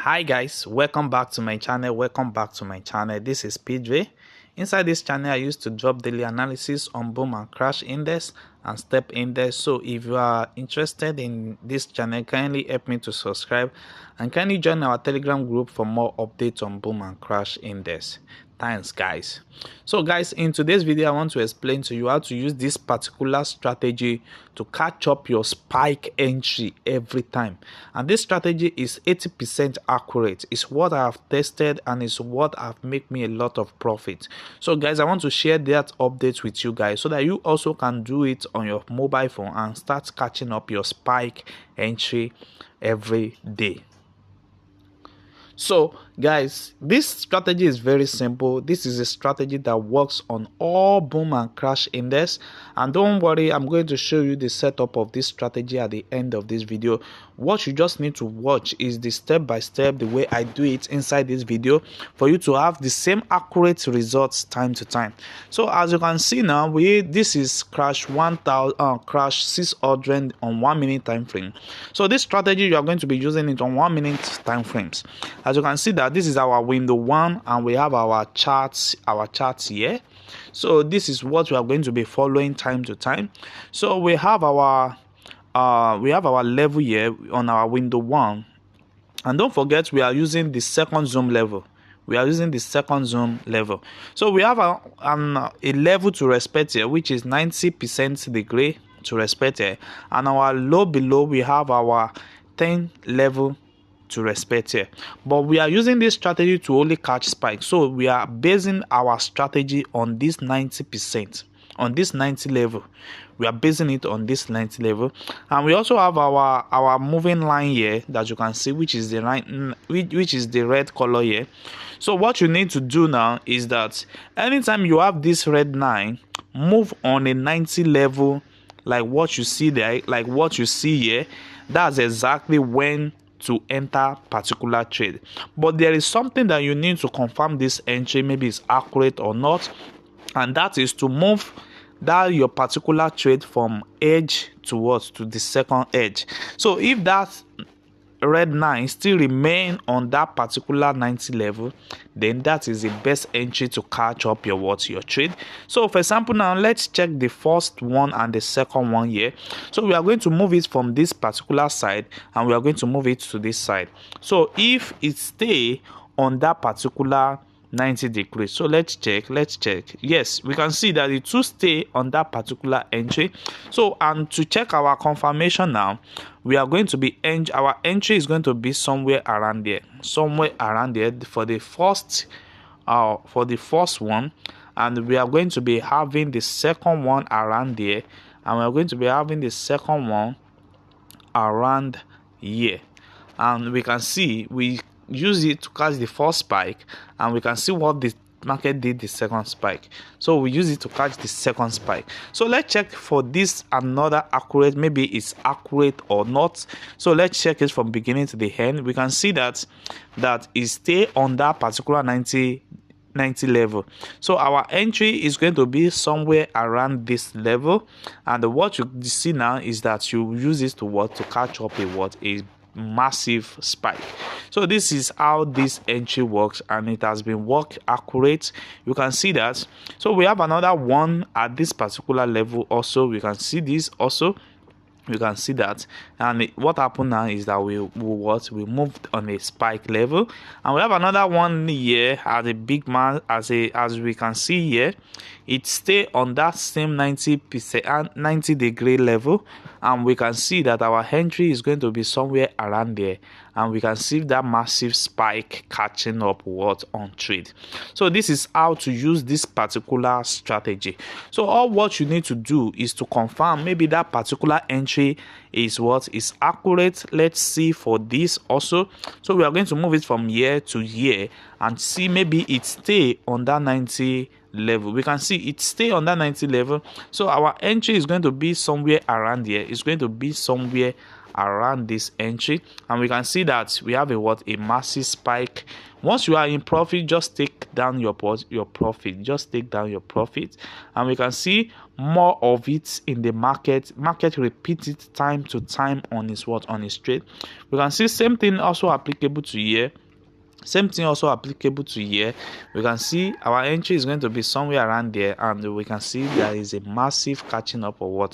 Hi guys, welcome back to my channel. This is PJ. Inside this channel I used to drop daily analysis on boom and crash index and step index. So if you are interested in this channel, kindly help me to subscribe and kindly join our Telegram group for more updates on boom and crash index. Thanks guys. So guys, in today's video I want to explain to you how to use this particular strategy to catch up your spike entry every time, and this strategy is 80% accurate. It's what I have tested and it's what have made me a lot of profit. So guys, I want to share that update with you guys so that you also can do it on your mobile phone and start catching up your spike entry every day. So guys, this strategy is very simple. This is a strategy that works on all boom and crash index, and don't worry, I'm going to show you the setup of this strategy at the end of this video. What you just need to watch is the step by step, the way I do it inside this video, for you to have the same accurate results time to time. So as you can see now, this is crash 600 on 1 minute time frame. So this strategy, you are going to be using it on 1 minute time frames. As you can see that this is our window 1 and we have our charts here. So this is what we are going to be following time to time. So we have our level here on our window 1, and don't forget we are using the second zoom level. So we have a level to respect here, which is 90% degree to respect here, and our low below we have our 10 level to respect here. But we are using this strategy to only catch spikes, so we are basing our strategy on this 90%, on this 90 level. We are basing it on this 90 level, and we also have our moving line here that you can see, which is the line, which is the red color here. So what you need to do now is that anytime you have this red line, move on a 90 level, like what you see there, like what you see here. That's exactly when to enter particular trade. But there is something that you need to confirm this entry, maybe it's accurate or not, and that is to move that your particular trade from edge towards to the second edge. So if that red line still remain on that particular 90 level, then that is the best entry to catch up your trade. So for example, now let's check the first one and the second one here. So we are going to move it from this particular side and we are going to move it to this side. So if it stay on that particular 90 degrees, so let's check. Yes, we can see that the two stay on that particular entry. So, and to check our confirmation now, we are going to be our entry is going to be somewhere around there for the first one, and we are going to be having the second one around there, and we are going to be having the second one around here. And we can see we use it to catch the first spike, and we can see what the market did the second spike. So we use it to catch the second spike. So let's check for this another accurate, maybe it's accurate or not. So let's check it from beginning to the end. We can see that it stay on that particular 90 level. So our entry is going to be somewhere around this level, and what you see now is that you use this to catch up a massive spike. So this is how this entry works, and it has been work accurate. You can see that. So we have another one at this particular level also. We can see this also. You can see that, and what happened now is that we moved on a spike level, and we have another one here at a big man, as we can see here, it stay on that same 90 degree level, and we can see that our entry is going to be somewhere around there, and we can see that massive spike catching up on trade. So this is how to use this particular strategy. So all what you need to do is to confirm maybe that particular entry is accurate. Let's see for this also. So we are going to move it from here to here and see maybe it stay on that 90 level. We can see it stay on that 90 level. So our entry is going to be somewhere around here. It's going to be somewhere around this entry, and we can see that we have a massive spike. Once you are in profit, just take down your profit. Just take down your profit, and we can see more of it in the market. Market repeats it time to time on his trade. We can see same thing also applicable to here. Same thing also applicable to here. We can see our entry is going to be somewhere around there, and we can see there is a massive catching up or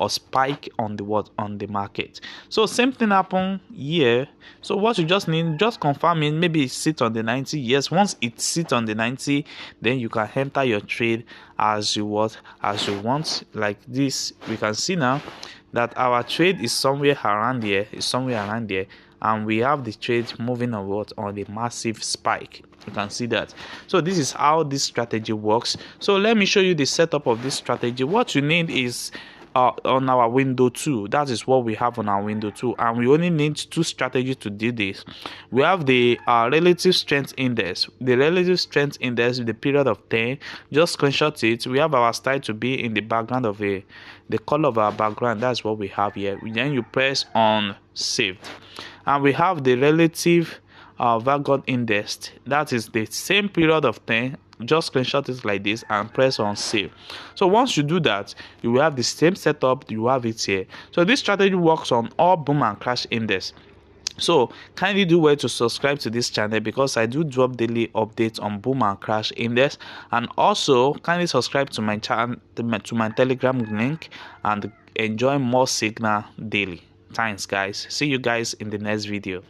spike on the market. So same thing happen here. So what you just need, just confirming, maybe it sit on the 90. Yes, once it sits on the 90, then you can enter your trade as you want. Like this, we can see now that our trade is somewhere around here. And we have the trade moving on a massive spike. You can see that. So this is how this strategy works. So let me show you the setup of this strategy. What you need is on our window 2. That is what we have on our window 2, and we only need 2 strategies to do this. We have the relative strength index. The relative strength index with the period of 10. Just screenshot it. We have our style to be in the background of the color of our background. That's what we have here. Then you press on saved, and we have the relative Vanguard index. That is the same period of 10. Just screenshot it like this and press on save. So once you do that, you will have the same setup. You have it here. So this strategy works on all boom and crash index. So kindly do well to subscribe to this channel, because I do drop daily updates on boom and crash index, and also kindly subscribe to my channel, to my Telegram link, and enjoy more signal daily. Thanks guys. See you guys in the next video.